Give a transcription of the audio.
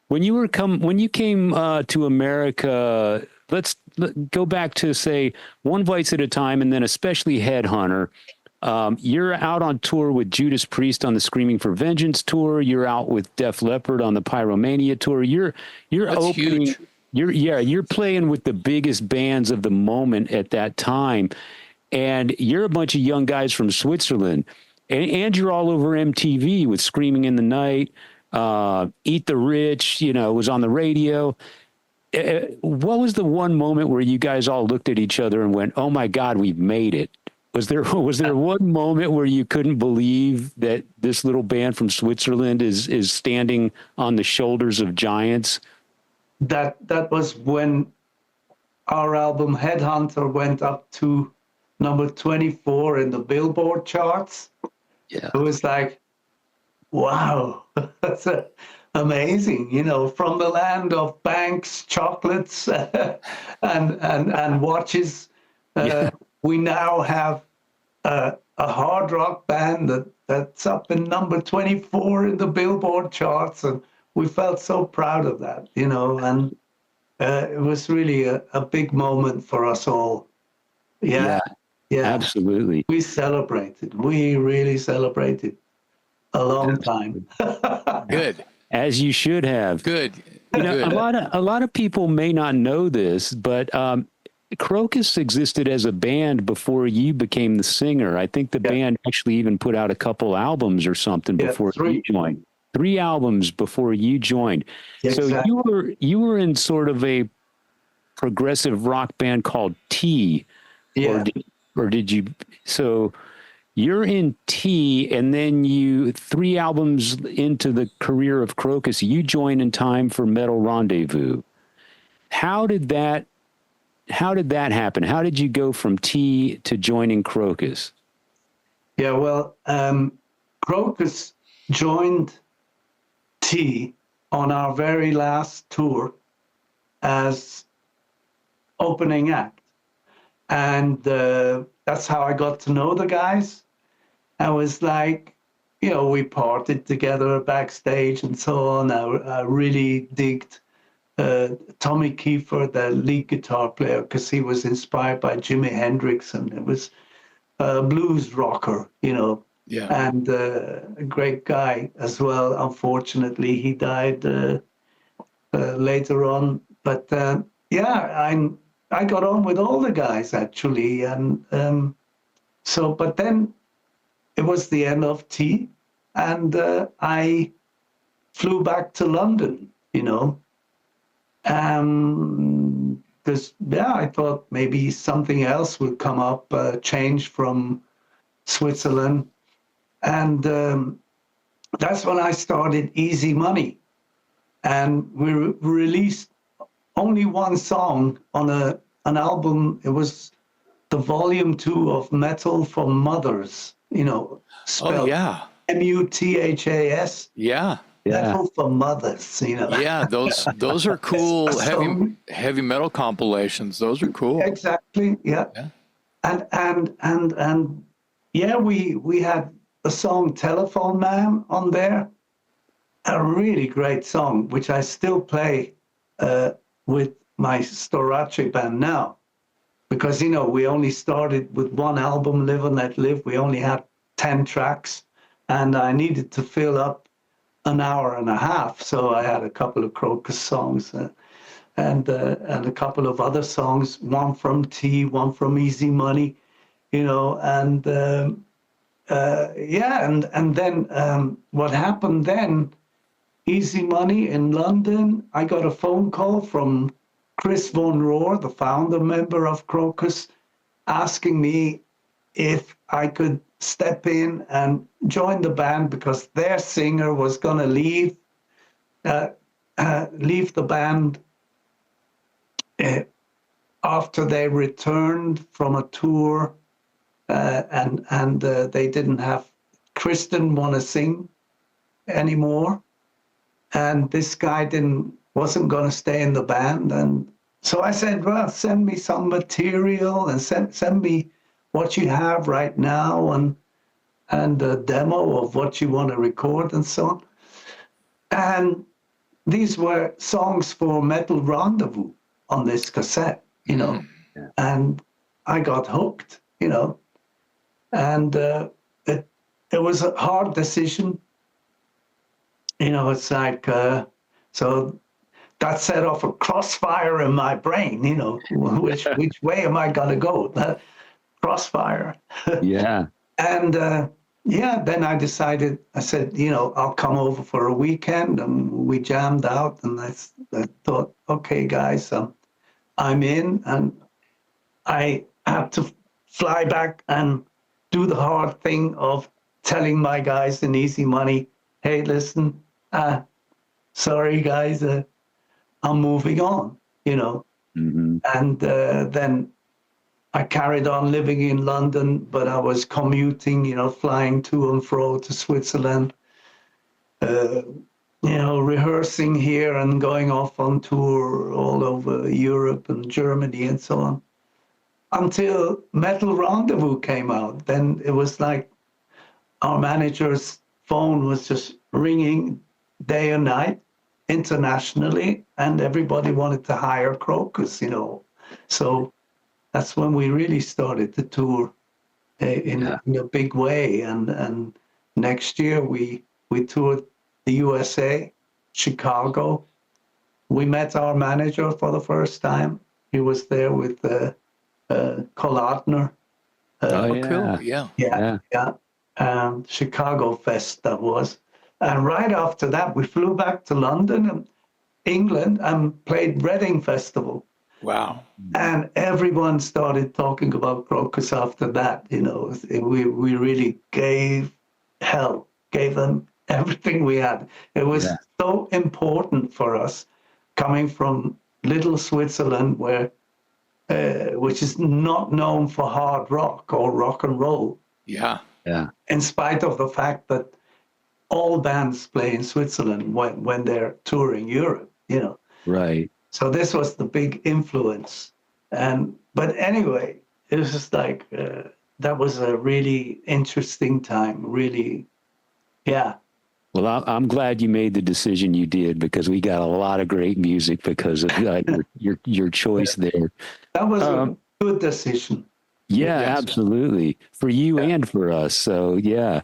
When you came to America, go back to say One Bites at a Time, and then especially Headhunter. You're out on tour with Judas Priest on the Screaming for Vengeance tour. You're out with Def Leppard on the Pyromania tour. You're That's opening. Huge. You're playing with the biggest bands of the moment at that time, and you're a bunch of young guys from Switzerland, and you're all over MTV with Screaming in the Night, Eat the Rich. Was on the radio. What was the one moment where you guys all looked at each other and went, "Oh my God, we've made it"? Was there one moment where you couldn't believe that this little band from Switzerland is standing on the shoulders of giants? That was when our album Headhunter went up to number 24 in the Billboard charts. Yeah. It was like, wow, that's amazing. From the land of banks, chocolates, and watches, we now have a hard rock band that's up in number 24 in the Billboard charts, and we felt so proud of that, and it was really a big moment for us all. Yeah, absolutely. We celebrated. We really celebrated a long time. Good. As you should have. Good. A lot of people may not know this, but Krokus existed as a band before you became the singer. I think the band actually even put out a couple albums or something before you joined. 3 albums before you joined. Exactly. So you were in sort of a progressive rock band called T. Yeah. Or did you? So you're in T, and then 3 albums into the career of Krokus, you join in time for Metal Rendezvous. How did that happen? How did you go from T to joining Krokus? Yeah, well, Krokus joined T on our very last tour as opening act. And that's how I got to know the guys. I was like, we partied together backstage and so on. I really digged Tommy Kiefer, the lead guitar player, because he was inspired by Jimi Hendrix, and it was a blues rocker, and a great guy as well. Unfortunately, he died later on. But I got on with all the guys actually, and but then it was the end of T, and I flew back to London, because I thought maybe something else would come up, change from Switzerland, and that's when I started Easy Money, and we released only one song on an album. It was the volume 2 of Metal for Mothers, spelled Muthas. Yeah. Metal for Mothers, Yeah, those are cool heavy metal compilations. Those are cool. Exactly, yeah. And we had the song Telephone Man on there, a really great song, which I still play with my Storace band now, because we only started with one album, Live and Let Live. We only had 10 tracks, and I needed to fill up an hour and a half, so I had a couple of Krokus songs and a couple of other songs, one from T, one from Easy Money, and then what happened then, Easy Money in London, I got a phone call from Chris Von Rohr, the founder member of Krokus, asking me if I could step in and join the band because their singer was going to leave the band after they returned from a tour, and they didn't have, Chris didn't want to sing anymore, and this guy wasn't going to stay in the band. And so I said, well, send me some material and send me what you have right now and a demo of what you want to record and so on. And these were songs for Metal Rendezvous on this cassette, you know, and I got hooked, you know, and it was a hard decision. You know, it's like, so that set off a crossfire in my brain, you know, which way am I going to go? Crossfire. Yeah. And yeah, then I decided, I said, you know, I'll come over for a weekend, and we jammed out, and I thought, okay, guys, I'm in, and I had to fly back and do the hard thing of telling my guys in Easy Money, hey, listen, sorry, guys, I'm moving on, you know. Mm-hmm. And then I carried on living in London, but I was commuting, you know, flying to and fro to Switzerland, you know, rehearsing here and going off on tour all over Europe and Germany and so on. Until Metal Rendezvous came out. Then it was like our manager's phone was just ringing day and night internationally, and everybody wanted to hire Krokus, you know. So that's when we really started to tour in a big way. And next year we toured the USA, Chicago. We met our manager for the first time. He was there with Colladner. Cool. Yeah. Chicago Fest that was. And right after that, we flew back to London and England and played Reading Festival. Wow. And everyone started talking about Krokus after that. You know, we really gave them everything we had. It was so important for us coming from little Switzerland, where which is not known for hard rock or rock and roll. Yeah. Yeah. In spite of the fact that all bands play in Switzerland when they're touring Europe, you know. Right. So this was the big influence. But anyway, it was just like, that was a really interesting time, really, yeah. Well, I'm glad you made the decision you did, because we got a lot of great music because of your choice there. That was a good decision. Yeah, Yes. absolutely. For you and for us. So, yeah.